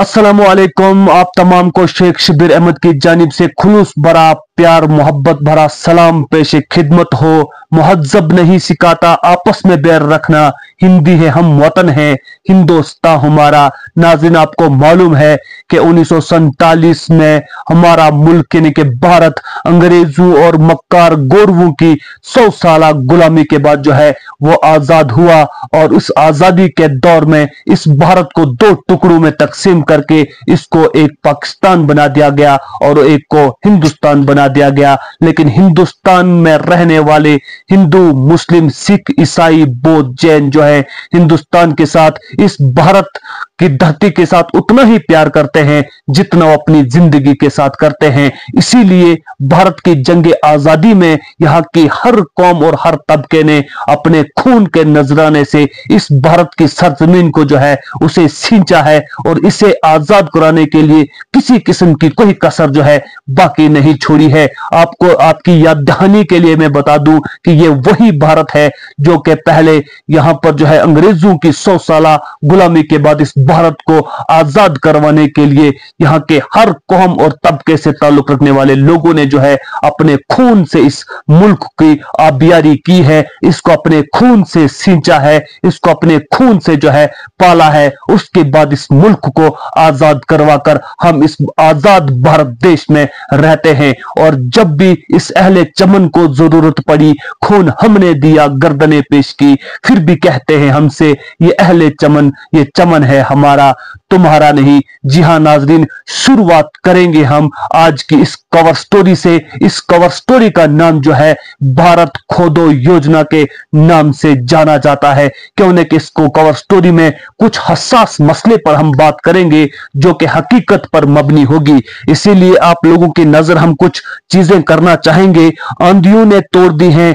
अस्सलामुअलैकुम। आप तमाम को शेख शब्बीर अहमद की जानिब से खुलूस भरा प्यार मोहब्बत भरा सलाम पेशे खिदमत हो। मुहज्जब नहीं सिखाता आपस में बैर रखना, हिंदी है हम वतन है हिंदुस्तान हमारा। नाज़रीन, आपको मालूम है कि 1947 में हमारा मुल्क यानी कि भारत अंग्रेजों और मक्कार गोरवों की 100 साल गुलामी के बाद जो है वो आजाद हुआ, और उस आजादी के दौर में इस भारत को दो टुकड़ों में तकसीम करके इसको एक पाकिस्तान बना दिया गया और एक को हिंदुस्तान बना दिया गया। लेकिन हिंदुस्तान में रहने वाले हिंदू, मुस्लिम, सिख, ईसाई, बौद्ध, जैन जो है हिंदुस्तान के साथ, इस भारत की धरती के साथ उतना ही प्यार करते हैं जितना वो अपनी जिंदगी के साथ करते हैं। इसीलिए भारत की जंग आजादी में यहाँ की हर कौम और हर तबके ने अपने खून के नजराने से इस भारत की सरजमीन को जो है उसे सींचा है, और इसे आजाद कराने के लिए किसी किस्म की कोई कसर जो है बाकी नहीं छोड़ी है। आपको आपकी याद दहानी के लिए मैं बता दूं कि ये वही भारत है जो कि पहले यहां पर जो है अंग्रेजों की 100 साल गुलामी के बाद इस भारत को आजाद करवाने के लिए यहाँ के हर कौम और तबके से ताल्लुक रखने वाले लोगों ने जो है अपने खून से इस मुल्क की आबियारी की है, इसको अपने खून से सींचा है, इसको अपने खून से जो है पाला है। उसके बाद इस मुल्क को आजाद करवाकर हम इस आजाद भारत देश में रहते हैं, और जब भी इस अहले चमन को जरूरत पड़ी खून हमने दिया, गर्दनें पेश की, फिर भी कहते हैं हमसे ये अहले चमन, ये चमन है हमारा तुम्हारा नहीं। जी हां नाजरीन, शुरुआत करेंगे हम आज की इस कवर स्टोरी से। इस कवर स्टोरी का नाम जो है भारत खोदो योजना के नाम से जाना जाता है, क्यों न कि इसको कवर स्टोरी में कुछ हसास मसले पर हम बात करेंगे जो कि हकीकत पर मबनी होगी। इसीलिए आप लोगों की नजर हम कुछ चीजें करना चाहेंगे। आंधियों ने तोड़ दी हैं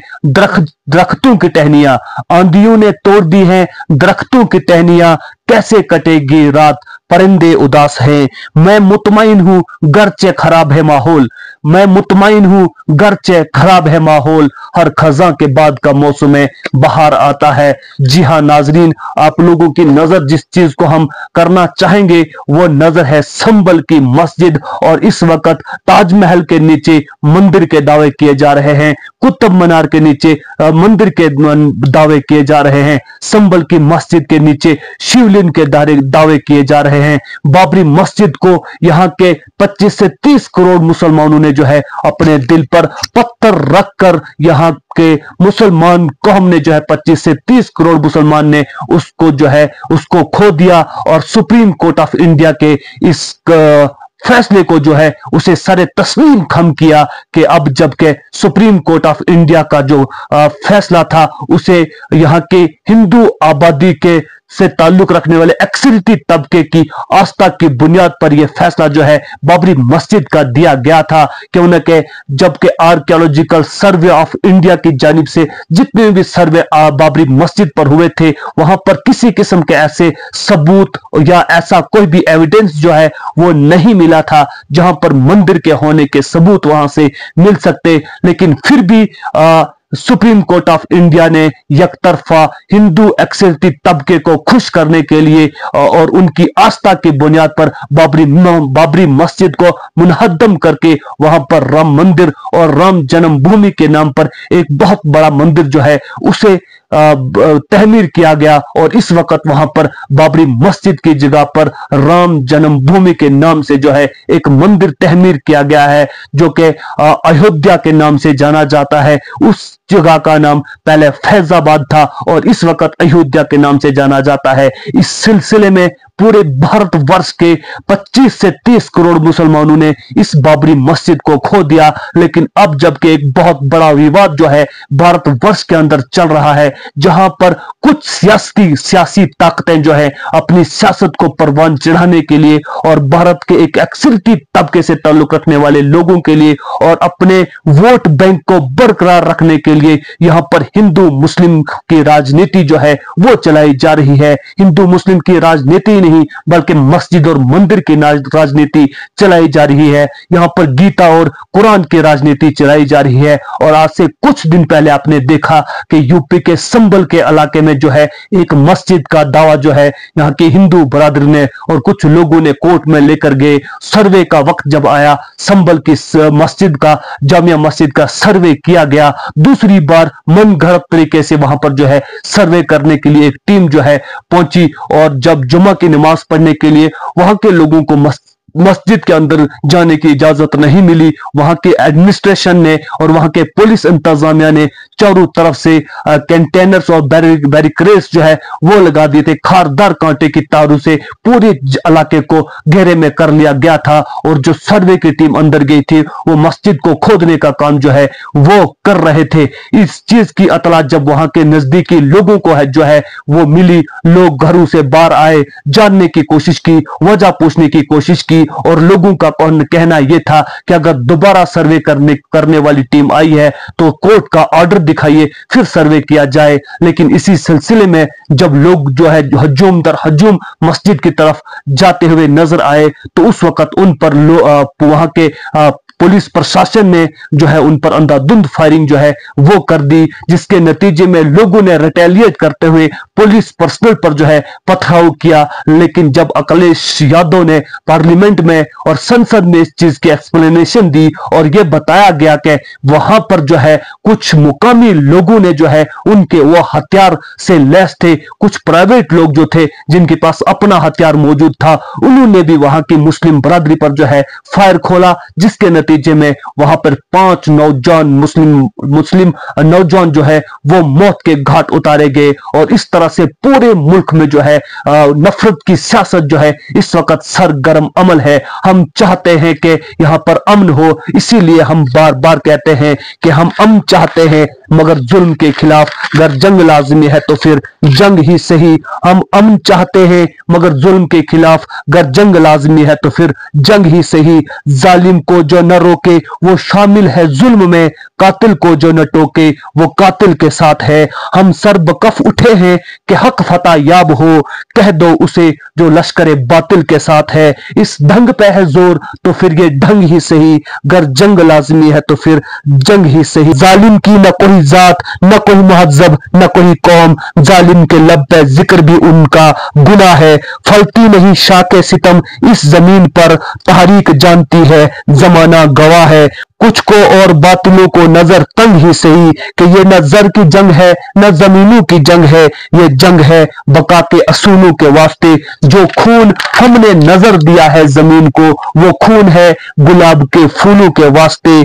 दरख्तों की टहनियां, आंधियों ने तोड़ दी हैं दरख्तों की टहनियां, कैसे कटेगी रात परिंदे उदास हैं। मैं मुतमईन हूं गरचे खराब है माहौल, मैं मुतमईन हूं गरचे खराब है माहौल, हर खजा के बाद का मौसम है बाहर आता है। जी हां नाजरीन, आप लोगों की नजर जिस चीज को हम करना चाहेंगे वो नजर है संभल की मस्जिद, और इस वक्त ताजमहल के नीचे मंदिर के दावे किए जा रहे हैं, कुतुब मीनार के नीचे मंदिर के दावे किए जा रहे हैं, संभल की मस्जिद के नीचे शिवलिंग के दावे किए जा रहे हैं। बाबरी मस्जिद को यहाँ के 25 से 30 करोड़ मुसलमानों ने जो है अपने दिल पर पत्थर रखकर यहाँ के मुसलमान कौम ने जो है 25 से 30 करोड़ मुसलमान ने उसको जो है उसको खो दिया, और सुप्रीम कोर्ट ऑफ इंडिया के इस फैसले को जो है उसे सरे तस्लीम खम किया कि अब जबकि सुप्रीम कोर्ट ऑफ इंडिया का जो फैसला था उसे यहाँ के हिंदू आबादी के से ताल्लुक रखने वाले एक्सरिटी तबके की आस्था की बुनियाद पर यह फैसला जो है बाबरी मस्जिद का दिया गया था, क्यों न कि जबकि आर्कियोलॉजिकल सर्वे ऑफ इंडिया की जानिब से जितने भी सर्वे बाबरी मस्जिद पर हुए थे वहां पर किसी किस्म के ऐसे सबूत या ऐसा कोई भी एविडेंस जो है वो नहीं मिला था जहां पर मंदिर के होने के सबूत वहां से मिल सकते। लेकिन फिर भी सुप्रीम कोर्ट ऑफ इंडिया ने यकतरफा हिंदू एक्सरिटी तबके को खुश करने के लिए और उनकी आस्था की बुनियाद पर बाबरी मस्जिद को मुनहद्दम करके वहां पर राम मंदिर और राम जन्मभूमि के नाम पर एक बहुत बड़ा मंदिर जो है उसे तहमीर किया गया, और इस वक्त वहां पर बाबरी मस्जिद की जगह पर राम जन्मभूमि के नाम से जो है एक मंदिर तहमीर किया गया है जो कि अयोध्या के नाम से जाना जाता है। उस जगह का नाम पहले फैजाबाद था और इस वक्त अयोध्या के नाम से जाना जाता है। इस सिलसिले में पूरे भारतवर्ष के 25 से 30 करोड़ मुसलमानों ने इस बाबरी मस्जिद को खो दिया। लेकिन अब जबकि एक बहुत बड़ा विवाद जो है भारतवर्ष के अंदर चल रहा है, जहां पर कुछ सियासी ताकतें जो है अपनी सियासत को परवान चढ़ाने के लिए और भारत के एक एक्सरिटी तबके से ताल्लुक रखने वाले लोगों के लिए और अपने वोट बैंक को बरकरार रखने के लिए यहाँ पर हिंदू मुस्लिम की राजनीति जो है वो चलाई जा रही है। हिंदू मुस्लिम की राजनीति नहीं बल्कि मस्जिद और मंदिर की राजनीति चलाई जा रही है। यहाँ पर गीता और कुरान की राजनीति चलाई जा रही है। और आज से कुछ दिन पहले आपने देखा कि यूपी के संभल के इलाके में जो है एक मस्जिद का दावा जो है यहाँ के हिंदू बरादरी ने और कुछ लोगों ने कोर्ट में लेकर गए। सर्वे का वक्त जब आया, संभल की मस्जिद का, जामिया मस्जिद का सर्वे किया गया। दूसरी बार मन घड़त तरीके से वहां पर जो है सर्वे करने के लिए एक टीम जो है पहुंची और जब जुमा की नमाज पढ़ने के लिए वहां के लोगों को मस्जिद के अंदर जाने की इजाजत नहीं मिली, वहां के एडमिनिस्ट्रेशन ने और वहां के पुलिस इंतजामिया ने चारों तरफ से कंटेनर्स और बैरिकेड्स जो है वो लगा दिए थे। खारदार कांटे की तारों से पूरे इलाके को घेरे में कर लिया गया था। और जो सर्वे की टीम अंदर गई थी वो मस्जिद को खोदने का काम जो है वो कर रहे थे। इस चीज की इत्तला जब वहां के नजदीकी लोगों को है जो है वो मिली, लोग घरों से बाहर आए, जानने की कोशिश की, वजह पूछने की कोशिश की और लोगों का कहना यह था कि अगर दोबारा सर्वे करने वाली टीम आई है तो कोर्ट का ऑर्डर दिखाइए, फिर सर्वे किया जाए। लेकिन इसी सिलसिले में जब लोग जो है हजूम दर हजूम मस्जिद की तरफ जाते हुए नजर आए तो उस वक्त उन पर वहां के पुलिस प्रशासन ने जो है उन पर अंधाधुंध फायरिंग जो है वो कर दी, जिसके नतीजे में लोगों ने रिटेलिएट करते हुए पुलिस पर्सनल पर जो है पथराव किया। लेकिन जब अखिलेश यादव ने पार्लियामेंट में और संसद में इस चीज की एक्सप्लेनेशन दी और यह बताया गया कि वहां पर जो है कुछ मुकामी लोगों ने जो है उनके वो हथियार से लैस थे, कुछ प्राइवेट लोग जो थे जिनके पास अपना हथियार मौजूद था, उन्होंने भी वहां की मुस्लिम बरादरी पर जो है फायर खोला, जिसके नतीजे में वहां पर 5 नौजवान मुस्लिम नौजवान जो है वो मौत के घाट उतारे गए। और इस तरह से पूरे मुल्क में जो है नफरत की सियासत जो है इस वक्त सरगर्म अमल है। हम चाहते हैं कि यहां पर अमन हो, इसीलिए हम बार बार कहते हैं कि हम अमन चाहते हैं मगर जुल्म के खिलाफ अगर जंग लाजमी है तो फिर जंग ही सही। हम अमन चाहते हैं मगर जुल्म के खिलाफ अगर जंग लाजमी है तो फिर जंग ही सही। जालिम को जो न रोके वो शामिल है जुल्म में, कातिल को जो न टोके वो कातिल के साथ है। हम सर बकफ उठे हैं कि हक फतह याब हो, कह दो उसे जो लश्करे बातिल के साथ है। इस ढंग पे है जोर तो फिर ये ढंग ही सही, अगर जंग लाजमी है तो फिर जंग ही सही। जालिम की न कोई जात न कोई महजब न कोई कौम, जालिम के लब पे जिक्र भी उनका गुनाह है। फलती नहीं शाके सितम इस जमीन पर, तहरीक जानती है जमाना गवाह है। कुछ को और बातिलों को नजर तंग ही सही कि ये न जर की जंग है न जमीनों की जंग है, ये जंग है बका के असूलों के वास्ते। जो खून हमने नजर दिया है जमीन को वो खून है गुलाब के फूलों के वास्ते।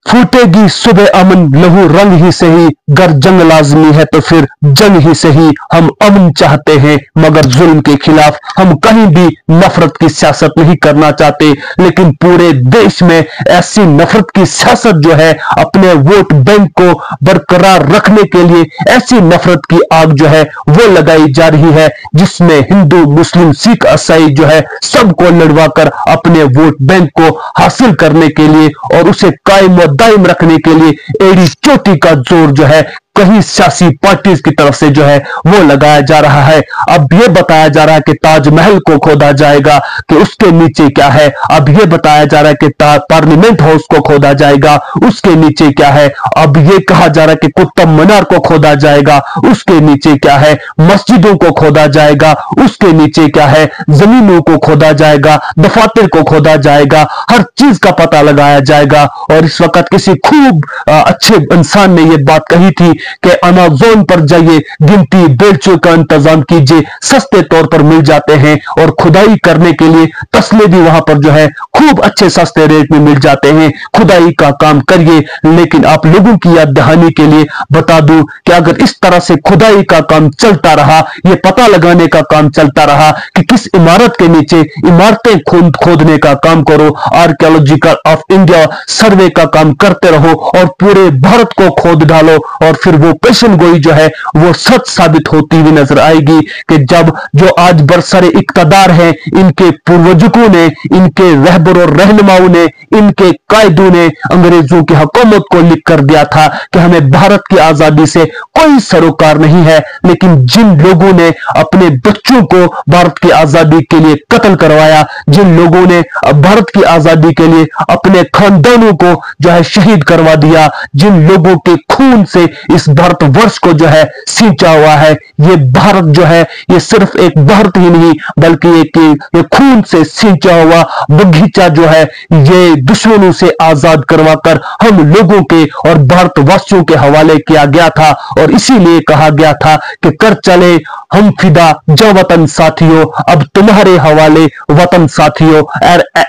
फूटेगी सुबह अमन लहू रंग ही सही, गर जंग लाजमी है तो फिर जंग ही सही। हम अमन चाहते हैं मगर जुल्म के खिलाफ हम कहीं भी नफरत की सियासत नहीं करना चाहते। लेकिन पूरे देश में ऐसी नफरत की सियासत जो है अपने वोट बैंक को बरकरार रखने के लिए ऐसी नफरत की आग जो है वो लगाई जा रही है, जिसमें हिंदू मुस्लिम सिख ईसाई जो है सबको लड़वा कर अपने वोट बैंक को हासिल करने के लिए और उसे कायम दायम रखने के लिए एड़ी चोटी का जोर जो है कहीं सियासी पार्टीज की तरफ से जो है वो लगाया जा रहा है। अब यह बताया जा रहा है कि ताजमहल को खोदा जाएगा कि उसके नीचे क्या है। अब यह बताया जा रहा है कि पार्लियामेंट हाउस को खोदा जाएगा, उसके नीचे क्या है। अब यह कहा जा रहा है कि कुतुब मीनार को खोदा जाएगा, उसके नीचे क्या है। मस्जिदों को खोदा जाएगा, उसके नीचे क्या है। जमीनों को खोदा जाएगा, दफातर को खोदा जाएगा, हर चीज का पता लगाया जाएगा। और इस वक्त किसी खूब अच्छे इंसान ने यह बात कही थी कि अमेज़न पर जाइए, गिनती बेलचों का इंतजाम कीजिए, सस्ते तौर पर मिल जाते हैं। और खुदाई करने के लिए तस्ले भी वहां पर जो है खूब अच्छे सस्ते रेट में मिल जाते हैं। खुदाई का काम करिए। लेकिन आप लोगों की याद दहानी के लिए बता दूं कि अगर इस तरह से खुदाई का काम चलता रहा, ये पता लगाने का काम चलता रहा कि किस इमारत के नीचे इमारतें खोदने का काम करो, आर्कियोलॉजिकल ऑफ इंडिया सर्वे का काम करते रहो और पूरे भारत को खोद डालो और फिर फिर वो पेशन गोई जो है वो सच साबित होती हुई नजर आएगी कि जब जो आज बरसरे इक्तदार है, इनके पूर्वजों ने, इनके रहबर और रहनुमाओं ने, इनके कायदों ने अंग्रेजों की हुकूमत को लिख कर दिया था कि हमें भारत की आजादी से कोई सरोकार नहीं है, लेकिन जिन लोगों ने अपने बच्चों को भारत की आजादी के लिए कत्ल करवाया, जिन लोगों ने भारत की आजादी के लिए अपने खानदानों को जो है शहीद करवा दिया, जिन लोगों के खून से इस भारतवर्ष को जो है सींचा हुआ है, ये भारत जो है ये सिर्फ एक भारत ही नहीं बल्कि ये खून से सींचा हुआ बगीचा जो है ये दुश्मनों से आजाद करवाकर हम लोगों के और भारतवासियों के हवाले किया गया था। और इसीलिए कहा गया था कि कर चले हम फिदा जो वतन साथियों, अब तुम्हारे हवाले वतन साथियों।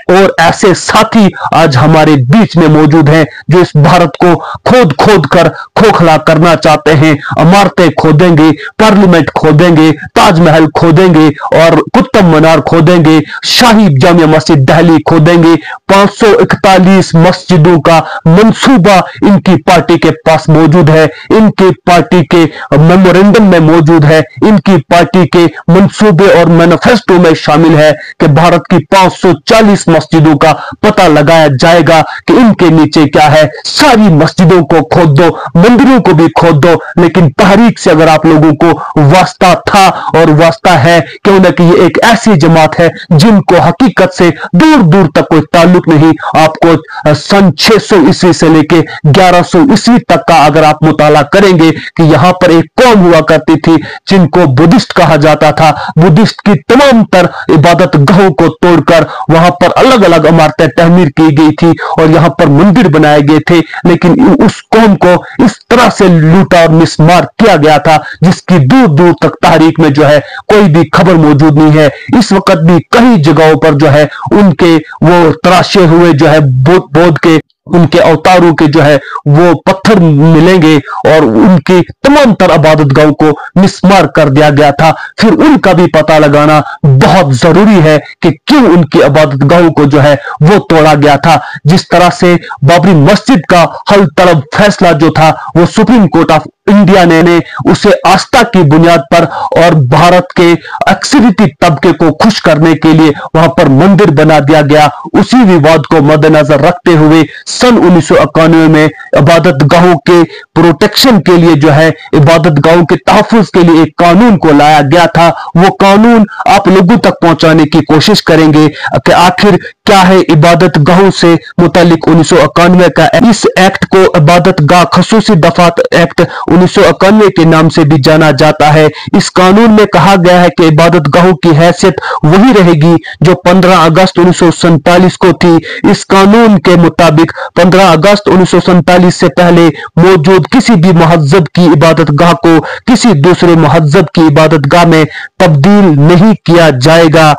और ऐसे साथी आज हमारे बीच में मौजूद हैं जो इस भारत को खोद खोद कर खोखला करना चाहते हैं। इमारतें खोदेंगे, पार्लियामेंट खोदेंगे, ताजमहल खोदेंगे और कुतुब मीनार खोदेंगे, शाही जामिया मस्जिद दिल्ली खोदेंगे। 541 मस्जिदों का मंसूबा इनकी पार्टी के पास मौजूद है, इनकी पार्टी के मेमोरेंडम में मौजूद है, इनकी पार्टी के मंसूबे और मैनिफेस्टो में शामिल है कि भारत की 540 मस्जिदों का पता लगाया जाएगा कि इनके नीचे क्या है। सारी मस्जिदों को खोद दो, मंदिरों को भी खोद दो, लेकिन तहरीक से अगर आप लोगों को वास्ता था और वास्ता है, क्यों ना कि ये एक ऐसी जमात है जिनको हकीकत से दूर दूर तक कोई ताल्लुक नहीं। आपको सन 600 ईस्वी से लेके 1100 ईस्वी तक का अगर आप मुताला करेंगे कि यहां पर एक कौम हुआ करती थी जिनको बुद्धिस्ट कहा जाता था। बुद्धिस्ट की तमाम तर इबादत गाहों को तोड़कर वहां पर अलग अलग इमारतें तहमीर की गई थी और यहां पर मंदिर बनाए गए थे, लेकिन उस कौम को इस तरह से लूटा और मिसमार किया गया था जिसकी दूर दूर तक तारीख में जो है कोई भी खबर मौजूद नहीं है। इस वक्त भी कई जगहों पर जो है उनके वो तराशे हुए जो है बौद्ध के उनके अवतारों के जो है वो पत्थर मिलेंगे और उनकी तमाम तर इबादत गाहों को मिसमार कर दिया गया था। फिर उनका भी पता लगाना बहुत जरूरी है कि क्यों उनकी इबादत गाहों को जो है वो तोड़ा गया था। जिस तरह से बाबरी मस्जिद का हल तलब फैसला जो था वो सुप्रीम कोर्ट ऑफ इंडिया ने उसे आस्था की बुनियाद पर और भारत के अक्सरियती तबके को खुश करने के लिए वहां पर मंदिर बना दिया गया। उसी विवाद को मद्देनजर रखते हुए सन 1991 में इबादत गाहों के प्रोटेक्शन के लिए जो है इबादत गाहों के तहफ्फुज के लिए एक कानून को लाया गया था। वो कानून आप लोगों तक पहुंचाने की कोशिश करेंगे कि आखिर क्या है इबादत गाहों से मुतालिक 1991 का। इस एक्ट को इबादत गाह खसूसी दफात एक्ट 1991 के नाम से भी जाना जाता है। इस कानून में कहा गया है कि इबादत गाहों की हैसियत वही रहेगी जो 15 अगस्त 1947 को थी। इस कानून के मुताबिक 15 अगस्त 1947 से पहले मौजूद किसी भी महज़्ज़ब की इबादत गाह को किसी दूसरे महज़्ज़ब की इबादत गाह में तब्दील नहीं किया जाएगा।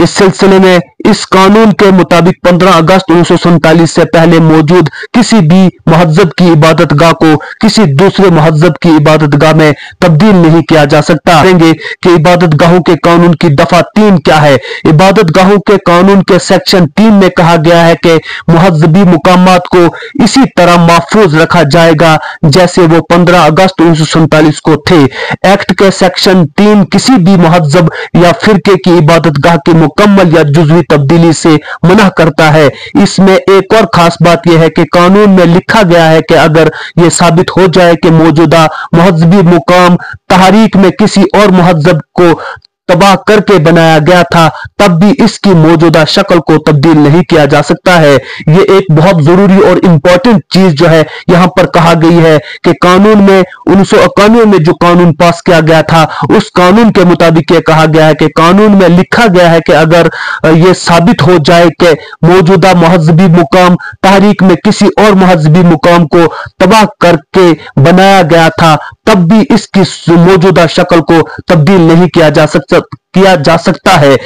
इस सिलसिले में इस कानून के मुताबिक 15 अगस्त 1947 से पहले मौजूद किसी भी महज़्ज़ब की इबादत गाह को किसी दूसरे महज़्ज़ब की इबादत गाह में तब्दील नहीं किया जा सकता। कहेंगे कि इबादत गाहों के कानून की दफा 3 क्या है। इबादत गाहों के कानून के सेक्शन 3 में कहा गया है कि महज़्ज़बी मुकामात को इसी तरह महफूज रखा जाएगा जैसे वो 15 अगस्त 1947 को थे। एक्ट के सेक्शन 3 किसी भी महज़्ज़ब या फिरके की इबादत गाह की मुकम्मल या जुज़वी तब्दीली से मना करता है। इसमें एक और खास बात यह है कि कानून में लिखा गया है कि अगर यह साबित हो जाए कि मौजूदा महज़्ज़बी मुकाम तहरीक में किसी और महज़्ज़ब को तबाह करके बनाया गया था तब भी इसकी मौजूदा शक्ल को तब्दील नहीं किया जा सकता है। ये एक बहुत जरूरी और इंपॉर्टेंट चीज जो है यहां पर कहा गई है कि कानून में 1991 में जो कानून पास किया गया था उस कानून के मुताबिक ये कहा गया है कि कानून में लिखा गया है कि अगर ये साबित हो जाए कि मौजूदा महज़्ज़बी मुकाम तहरीक में किसी और महज़्ज़बी मुकाम को तबाह करके बनाया गया था तब भी इसकी मौजूदा शक्ल को तब्दील नहीं किया जा सकता है।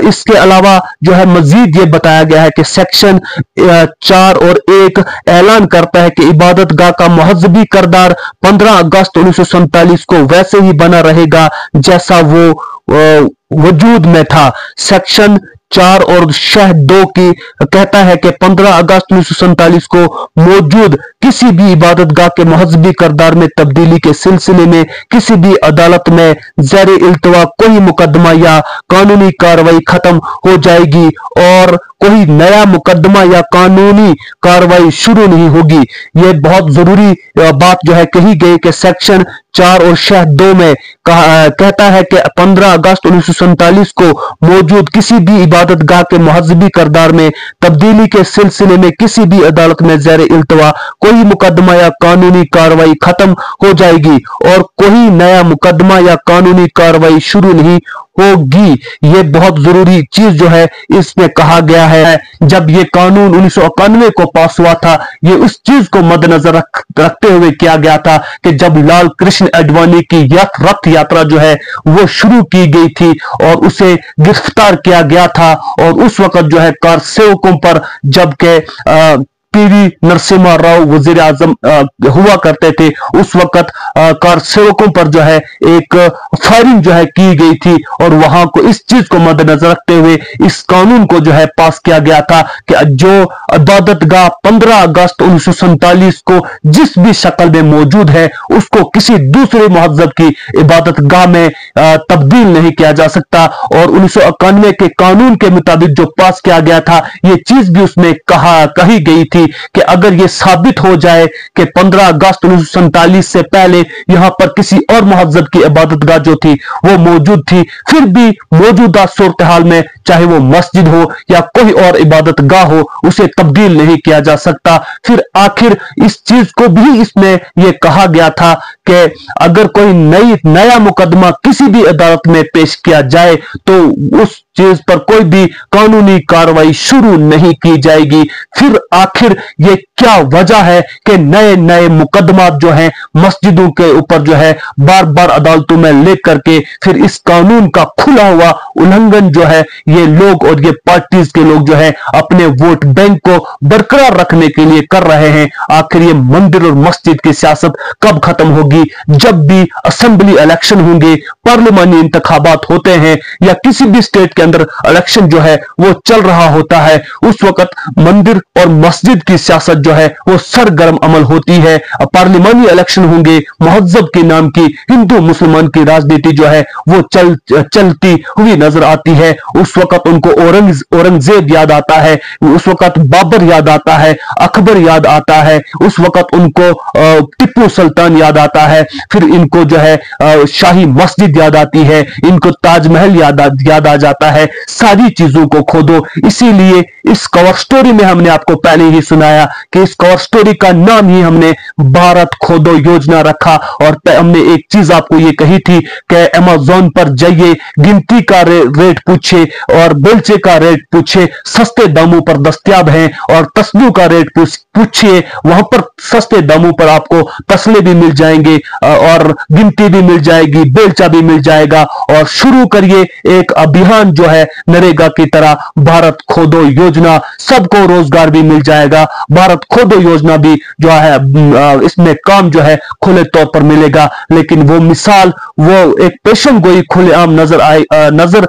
इसके अलावा जो है मजीद ये बताया गया है कि सेक्शन 4 और 1 ऐलान करता है कि इबादत गाह का महज़्ज़बी करदार 15 अगस्त 1947 को वैसे ही बना रहेगा जैसा वो वजूद में था। सेक्शन 4 और शह 2 की कहता है कि 15 अगस्त 1947 को मौजूद किसी भी इबादतगाह के महजबी करदार में तब्दीली के सिलसिले में किसी भी अदालत में ज़ेर इल्तवा कोई मुकदमा या कानूनी कार्रवाई खत्म हो जाएगी और कोई नया मुकदमा या कानूनी कार्रवाई शुरू नहीं होगी। यह बहुत जरूरी बात जो है कही गई कि सेक्शन 4 और शह 2 में कहता है कि 15 अगस्त 1947 को मौजूद किसी भी इबादतगाह के महजबी करदार में तब्दीली के सिलसिले में किसी भी अदालत में ज़ेर इल्तवा कोई मुकदमा या कानूनी कार्रवाई खत्म हो जाएगी और कोई नया मुकदमा या कानूनी कार्रवाई शुरू नहीं होगी। ये बहुत जरूरी चीज जो है इसमें कहा गया है। जब ये कानून 1991 को पास हुआ था, ये उस चीज को मद्देनजर रखते हुए किया गया था कि जब लाल कृष्ण आडवाणी की रथ यात्रा जो है वो शुरू की गई थी और उसे गिरफ्तार किया गया था और उस वक्त जो है कार सेवकों पर जबकि पीवी नरसिम्हा राव वजीर आजम हुआ करते थे, उस वक्त कार सेवकों पर जो है एक फायरिंग जो है की गई थी और वहां को इस चीज को मद्देनजर रखते हुए इस कानून को जो है पास किया गया था कि जो इबादतगाह 15 अगस्त 1947 को जिस भी शक्ल में मौजूद है उसको किसी दूसरे महजब की इबादतगाह में तब्दील नहीं किया जा सकता। और 1991 के कानून के मुताबिक जो पास किया गया था, ये चीज भी उसमें कही गई थी कि अगर यह साबित हो जाए कि 15 अगस्त 1947 से पहले यहां पर किसी और महजब की इबादतगाह जो थी वो मौजूद थी, फिर भी मौजूदा सूरत हाल में चाहे वो मस्जिद हो या कोई और इबादतगाह हो उसे तब्दील नहीं किया जा सकता। फिर आखिर इस चीज को भी इसमें यह कहा गया था कि अगर कोई नया मुकदमा किसी भी अदालत में पेश किया जाए तो उस चीज पर कोई भी कानूनी कार्रवाई शुरू नहीं की जाएगी। फिर आखिर ये क्या वजह है कि नए नए मुकदमा जो हैं मस्जिदों के ऊपर जो है बार बार अदालतों में लेकर के फिर इस कानून का खुला हुआ उल्लंघन जो है ये लोग और ये पार्टीज के लोग जो है अपने वोट बैंक को बरकरार रखने के लिए कर रहे हैं। आखिर ये मंदिर और मस्जिद की सियासत कब खत्म होगी? जब भी असेंबली इलेक्शन होंगे, पार्लिमानी इंतखाबात होते हैं या किसी भी स्टेट के अंदर इलेक्शन जो है वो चल रहा होता है, उस वक्त मंदिर और मस्जिद की सियासत जो है वो सरगर्म अमल होती है। पार्लिमानी इलेक्शन होंगे, महजब के नाम की हिंदू मुसलमान की राजनीति जो है वो चलती हुई नजर आती है। उस वक्त उनको औरंगजेब याद आता है, उस वक्त बाबर याद आता है, अकबर याद आता है, उस वक्त उनको टिप्पू सुल्तान याद आता है, फिर इनको जो है शाही मस्जिद याद आती है, इनको ताजमहल याद आ जाता है। सारी चीजों को खोदो। इसीलिए इस कवर स्टोरी में हमने आपको पहले ही सुनाया कि इस कवर स्टोरी का नाम ही हमने भारत खोदो योजना रखा और हमने एक चीज आपको ये कही थी कि अमेज़न पर जाइए, गिनती का रेट पूछे और बेलचे का रेट पूछे, सस्ते दामों पर दस्तयाब हैं, और तस्बीह का रेट पूछिए, वहां पर सस्ते दामों पर आपको तस्ले भी मिल जाएंगे और गिनती भी मिल जाएगी, बेलचा भी मिल जाएगा। और शुरू करिए एक अभियान जो है नरेगा की तरह, भारत खोदो योजना, सबको रोजगार भी मिल जाएगा। भारत खोदो योजना भी जो है इसमें काम जो है खुले तौर पर मिलेगा। लेकिन वो मिसाल, वो एक पेशन गोई खुलेआम नजर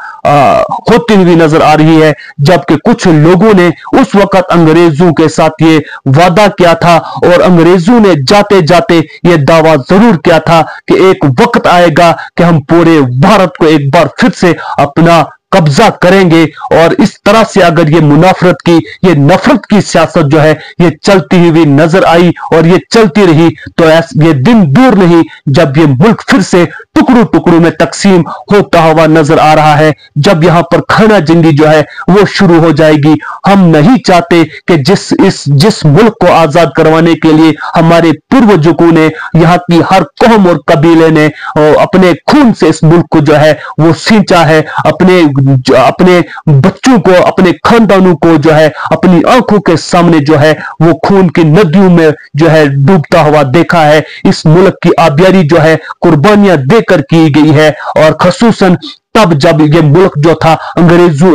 होती हुई नजर आ रही है, जबकि कुछ लोगों ने उस वक्त अंग्रेजों के साथ ये वादा किया था और अंग्रेजों ने जाते जाते ये दावा जरूर किया था कि एक वक्त आएगा कि हम पूरे भारत को एक बार फिर से अपना कब्जा करेंगे। और इस तरह से अगर ये मुनाफरत की, ये नफरत की सियासत जो है ये चलती हुई नजर आई और ये चलती रही, तो ये दिन दूर नहीं जब ये मुल्क फिर से टुकड़ों टुकड़ों में तकसीम होता हुआ नजर आ रहा है, जब यहां पर खाना जंगी जो है वो शुरू हो जाएगी। हम नहीं चाहते कि जिस मुल्क को आजाद करवाने के लिए हमारे पूर्वजों ने, यहाँ की हर कौम और कबीले ने अपने खून से इस मुल्क को जो है वो सींचा है, अपने बच्चों को, अपने खानदानों को जो है अपनी आंखों के सामने जो है वो खून की नदियों में जो है डूबता हुआ देखा है। इस मुल्क की आबियारी जो है कुर्बानियां देकर की गई है और खसूसन तब जब ये मुल्क जो था अंग्रेजों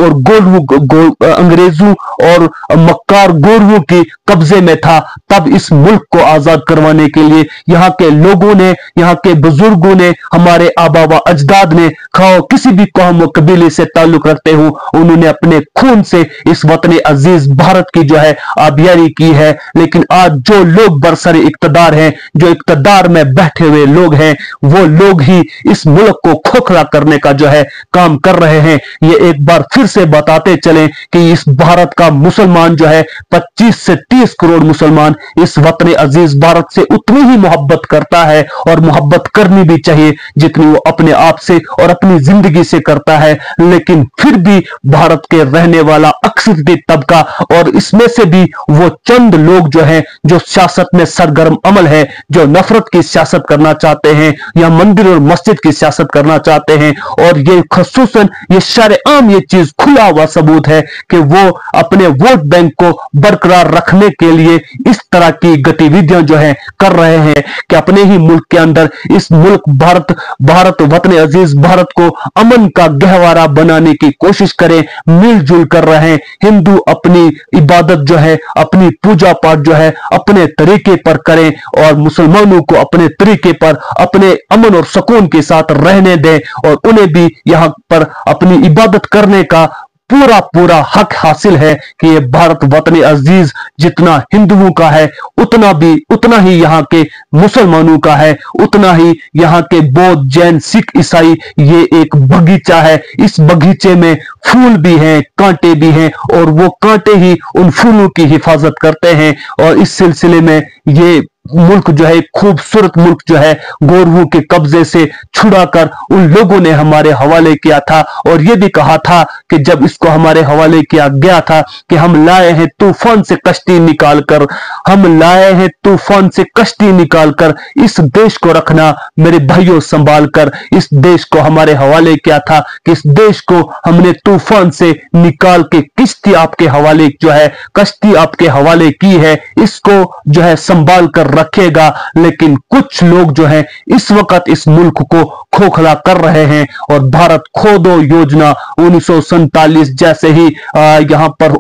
और मक्कार गोरवों के कब्जे में था, तब इस मुल्क को आजाद करवाने के लिए यहाँ के लोगों ने, यहाँ के बुजुर्गों ने, हमारे आबा व अजदाद ने, किसी भी कौम व कबीले से ताल्लुक रखते हो, उन्होंने अपने खून से इस वतन अजीज भारत की जो है आबियारी की है। लेकिन आज जो लोग बरसरे इक्तदार हैं, जो इक्तदार में बैठे हुए लोग हैं, वो लोग ही इस मुल्क को खोखला करने का जो है काम कर रहे हैं। ये एक बार फिर से बताते चले कि इस भारत का मुसलमान जो है 25 से 30 करोड़ मुसलमान इस वतन अजीज भारत से उतनी ही मोहब्बत करता है, और मोहब्बत करनी भी चाहिए जितनी वो अपने आप से और अपनी जिंदगी से करता है। लेकिन फिर भी भारत के रहने वाला अक्सरियती तबका, और इसमें से भी वो चंद लोग जो हैं, जो सियासत में सरगर्म अमल है, जो नफरत की सियासत करना चाहते हैं या मंदिर और मस्जिद की सियासत करना चाहते हैं, और ये खसूसन ये शरआम ये चीज खुला हुआ सबूत है कि वो अपने वोट बैंक को बरकरार रखने के लिए इस तरह की गतिविधियां जो है कर रहे हैं कि अपने ही मुल्क के अंदर इस मुल्क भारत वतन अजीज भारत को अमन का गहवारा बनाने की कोशिश करें, मिलजुल कर रहे हैं। हिंदू अपनी इबादत जो है, अपनी पूजा पाठ जो है अपने तरीके पर करें, और मुसलमानों को अपने तरीके पर अपने अमन और सुकून के साथ रहने दें, और उन्हें भी यहां पर अपनी इबादत करने का पूरा हक हासिल है कि ये भारत वतन अजीज जितना हिंदुओं का है उतना ही यहाँ के मुसलमानों का है, उतना ही यहाँ के बौद्ध, जैन, सिख, ईसाई, ये एक बगीचा है। इस बगीचे में फूल भी हैं, कांटे भी हैं, और वो कांटे ही उन फूलों की हिफाजत करते हैं। और इस सिलसिले में ये मुल्क जो है, खूबसूरत मुल्क जो है, गोरवों के कब्जे से छुड़ाकर उन लोगों ने हमारे हवाले किया था, और ये भी कहा था कि जब इसको हमारे हवाले किया गया था कि हम लाए हैं तूफान से कश्ती निकालकर, हम लाए हैं तूफान से कश्ती निकालकर, इस देश को रखना मेरे भाइयों संभाल कर। इस देश को हमारे हवाले किया था कि इस देश को हमने तूफान से निकाल के किश्ती आपके हवाले जो है, कश्ती आपके हवाले की है, इसको जो है संभाल कर रखेगा। लेकिन कुछ लोग जो हैं इस वक्त इस मुल्क को खोखला कर रहे हैं, और भारत खोदो योजना 1947 जैसे ही यहां पर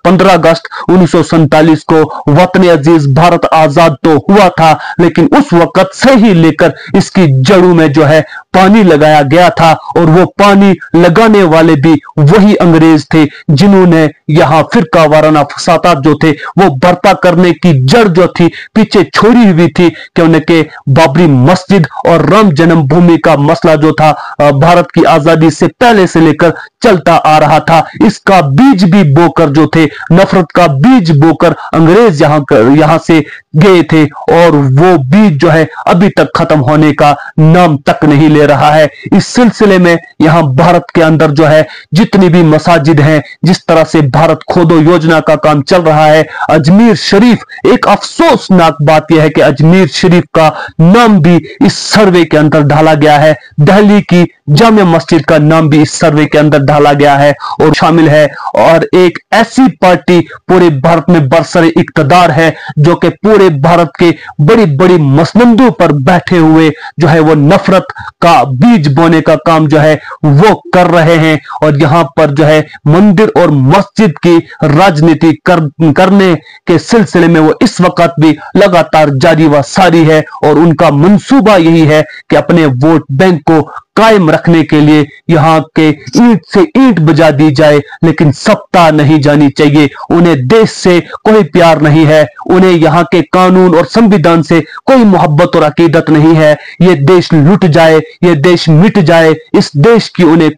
15 अगस्त 1947 को वतन अजीज भारत आजाद तो हुआ था, लेकिन उस वक्त से ही लेकर इसकी जड़ों में जो है पानी लगाया गया था, और वो पानी लगाने वाले भी वही अंग्रेज थे जिन्होंने यहां फिरका वाराना फसादात जो थे वो बर्पा करने की जड़ जो थी पीछे छोड़ी हुई थी, कि उनके बाबरी मस्जिद और राम जन्मभूमि का मसला जो था भारत की आजादी से पहले से लेकर चलता आ रहा था, इसका बीज भी बोकर जो थे, नफरत का बीज बोकर अंग्रेज यहां से गए थे, और वो बीज जो है अभी तक खत्म होने का नाम तक नहीं ले रहा है। इस सिलसिले में यहां भारत के अंदर जो है जितनी भी मसाजिद हैं, जिस तरह से भारत खोदो योजना का काम चल रहा है, अजमेर शरीफ, एक अफसोसनाक बात यह है कि अजमेर शरीफ का नाम भी इस सर्वे के अंदर डाला गया है, दिल्ली की जामिया मस्जिद का नाम भी इस सर्वे के अंदर डाला गया है और शामिल है। और एक ऐसी पार्टी पूरे भारत में बरसरे इक्तदार है जो कि पूरे भारत के बड़ी बड़ी मसनदों पर बैठे हुए जो है वो नफरत का बीज बोने का काम जो है वो कर रहे हैं, और यहां पर जो है मंदिर और मस्जिद की राजनीति करने के सिलसिले में वो इस वक्त भी लगातार जारी व सारी है, और उनका मंसूबा यही है कि अपने वोट बैंक को कायम रखने के लिए यहाँ के ईंट से ईंट बजा दी जाए, लेकिन सत्ता नहीं जानी चाहिए। उन्हें देश से कोई प्यार नहीं है, उन्हें यहाँ के कानून और संविधान से कोई मोहब्बत और अकीदत नहीं है। ये देश लुट जाए, ये देश मिट जाए, इस देश की उन्हें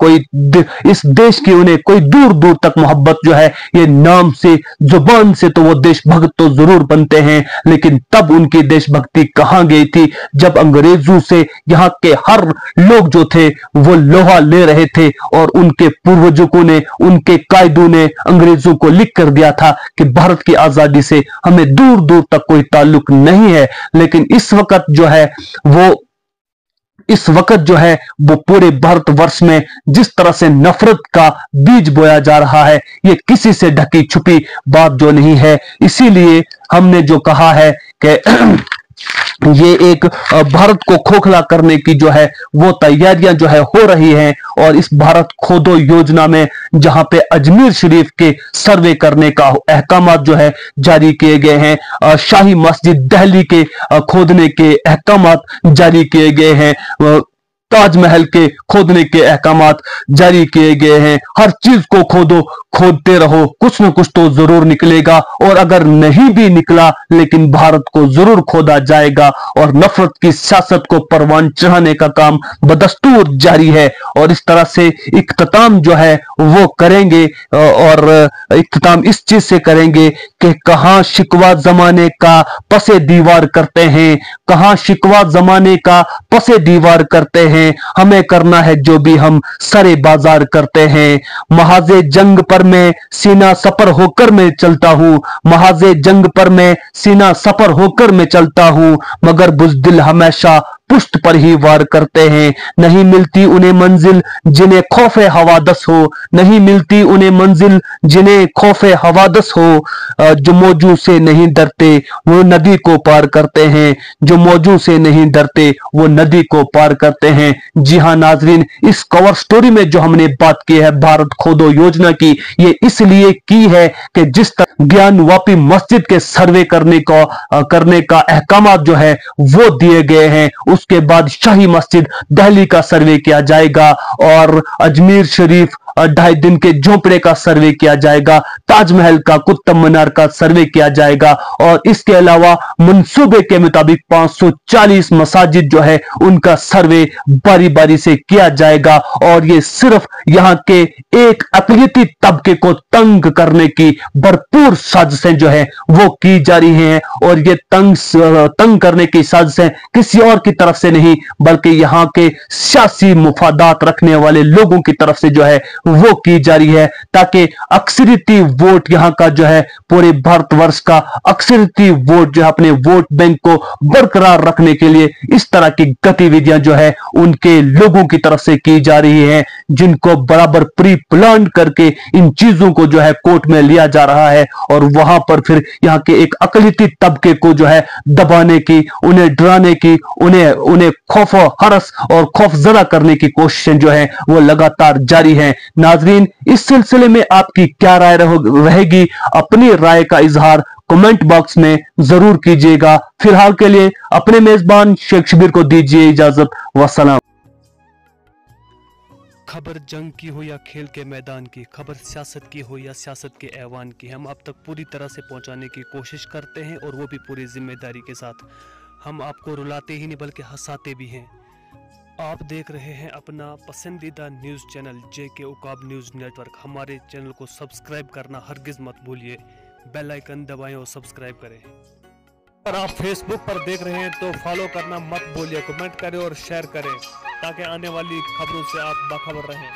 कोई दूर दूर तक मोहब्बत जो है, ये नाम से जुबान से तो वो देशभक्त तो जरूर बनते हैं, लेकिन तब उनकी देशभक्ति कहां गई थी जब अंग्रेजों से यहाँ के हर लोग जो थे वो लोहा ले रहे थे, और उनके पूर्वजों ने, उनके कायदों ने अंग्रेजों को लिख कर दिया था कि भारत की आजादी से हमें दूर दूर तक कोई ताल्लुक नहीं है। लेकिन इस वक्त जो है वो पूरे भारतवर्ष में जिस तरह से नफरत का बीज बोया जा रहा है, ये किसी से ढकी छुपी बात जो नहीं है। इसीलिए हमने जो कहा है कि ये एक भारत को खोखला करने की जो है वो तैयारियां जो है हो रही हैं। और इस भारत खोदो योजना में जहां पे अजमेर शरीफ के सर्वे करने का अहकामात जो है जारी किए गए हैं, शाही मस्जिद दिल्ली के खोदने के अहकामात जारी किए गए हैं, ताजमहल के खोदने के अहकामात जारी किए गए हैं। हर चीज को खोदो, खोदते रहो, कुछ न कुछ तो जरूर निकलेगा। और अगर नहीं भी निकला लेकिन भारत को जरूर खोदा जाएगा। और नफरत की सियासत को परवान चढ़ाने का काम बदस्तूर जारी है। और इस तरह से इख्तिताम जो है वो करेंगे। और इख्तिताम इस चीज से करेंगे कि कहां शिकवा जमाने का पसे दीवार करते हैं, कहां शिकवा जमाने का पसे दीवार करते हैं, हमें करना है जो भी हम सरे बाजार करते हैं। महाजे जंग पर मैं सीना सपर होकर मैं चलता हूं, महाजे जंग पर मैं सीना सपर होकर मैं चलता हूं, मगर बुज़दिल हमेशा पुष्ट पर ही वार करते हैं। नहीं मिलती उन्हें मंजिल जिन्हें खौफे हवादस हो, नहीं मिलती उन्हें मंजिल जिन्हें खौफे हवादस हो। जो मौजू से नहीं डरते वो नदी को पार करते हैं, जो मौजू से नहीं डरते वो नदी को पार करते हैं। जी हां नाजरीन, इस कवर स्टोरी में जो हमने बात की है भारत खोदो योजना की, ये इसलिए की है कि जिस तरह ज्ञानवापी मस्जिद के सर्वे करने का अहकामात जो है वो दिए गए हैं, उसके बाद शाही मस्जिद दिल्ली का सर्वे किया जाएगा और अजमेर शरीफ 2.5 दिन के झोंपड़े का सर्वे किया जाएगा, ताजमहल का कुतुब मीनार का सर्वे किया जाएगा। और इसके अलावा मंसूबे के मुताबिक 540 मसाजिद जो है उनका सर्वे बारी बारी से किया जाएगा। और ये सिर्फ यहाँ के एक अक़लियती तबके को तंग करने की भरपूर साजिशें जो है वो की जा रही हैं। और ये तंग करने की साजिशें किसी और की तरफ से नहीं बल्कि यहाँ के सियासी मुफादात रखने वाले लोगों की तरफ से जो है वो की जा रही है, ताकि अक्सरियती वोट यहाँ का जो है पूरे भारतवर्ष का अक्सरियती वोट जो है अपने वोट बैंक को बरकरार रखने के लिए इस तरह की गतिविधियां जो है उनके लोगों की तरफ से की जा रही है, जिनको बराबर प्री प्लान करके इन चीजों को जो है कोर्ट में लिया जा रहा है। और वहां पर फिर यहाँ के एक अक़लियती तबके को जो है दबाने की, उन्हें डराने की, उन्हें खौफ हरस और खौफजदा करने की कोशिशें जो है वो लगातार जारी है। नाजरीन, इस सिलसिले में आपकी क्या राय रहेगी? अपनी राय का इजहार कमेंट बॉक्स में जरूर कीजिएगा। फिलहाल के लिए अपने मेजबान शेख शबीर को दीजिए इजाजत। वसलाम। खबर जंग की हो या खेल के मैदान की, खबर सियासत की हो या सियासत के ऐवान की, हम आप तक पूरी तरह से पहुंचाने की कोशिश करते हैं और वो भी पूरी जिम्मेदारी के साथ। हम आपको रुलाते ही नहीं बल्कि हंसाते भी हैं। आप देख रहे हैं अपना पसंदीदा news channel JK Uqab news network. हमारे चैनल को सब्सक्राइब करना हरगिज़ मत भूलिए, बेल आइकन दबाएं और सब्सक्राइब करें। अगर आप फेसबुक पर देख रहे हैं तो फॉलो करना मत भूलिए, कमेंट करें और शेयर करें ताकि आने वाली खबरों से आप बाखबर रहें।